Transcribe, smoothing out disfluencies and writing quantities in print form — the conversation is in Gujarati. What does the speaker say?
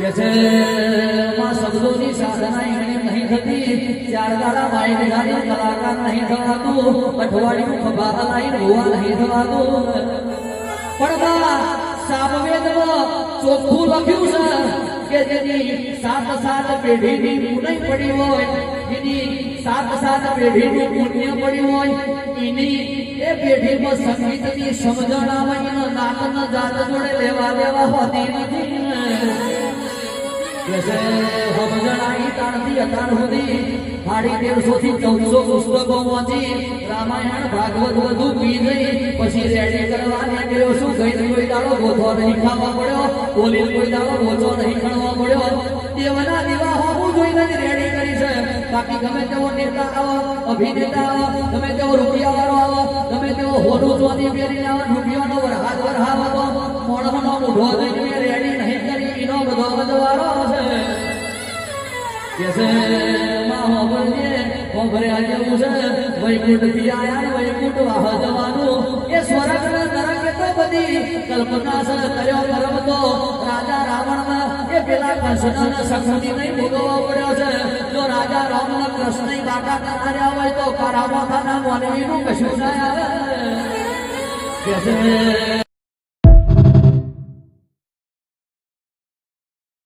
કે છે માં શબ્દોની સાધના એની નહીં થતી ચાર દાડા માઈ નિહાળી કલાકાર નહીં થવાતું અઠવાડિયું ખભા હલાઈ રોવા નહીં થવાતું પણ સામવેદમાં ચોખ્ખું લખ્યું છે કે જેની સાત પેઢીની પુણ્ય પડી હોય એની સાત પેઢીનું પુણ્ય પડ્યું હોય એની એ પેઢીમાં સંગીતની સમજણ આવે એનો નાતન જાત જોડે લેવા હોતી નથી સમજણાઈ તાણથી અતાર સુધી 1350 થી 1400 પુસ્તકો વાંચી રામાયણ ભાગવત બધું પી ગઈ પછી રેડી કરવા નીકળ્યો શું ગઈ કોઈ દાડો ગોથો નહીં ખાવા પડ્યો બોલી કોઈ દાડો ગોથો નહીં ખાવા પડ્યો દેવના દીવા હોવું જોઈને જ રેડી કરી છે બાકી ગમે તેવો નેતા આવો અભિનેતા આવો ગમે તેવો રૂપિયા વાળો આવો ગમે તેવો હોડું ચોથી પહેરીને આવો રૂપિયાનો વરહાવ હતો મોઢાનો મૂઢો લઈને રેડી નહીં કરી એનો બધો વારો છે કેસે માં હોબરે આજે છે વૈકુંઠ થી આયા વૈકુંઠ વાહ જવાનું એ સ્વર્ગ ને નરક તો બધી કલ્પના છે કર્યો કર્મ તો રાજા રાવણ એ પેલા કૃષ્ણ ને શક્તિ નહીં ભોગવવો પડ્યો છે જો રાજા રામ ને કૃષ્ણ બાટા કર્યા હોય તો કારામાં ખાના માનવીનું કશું ના આવે કેસે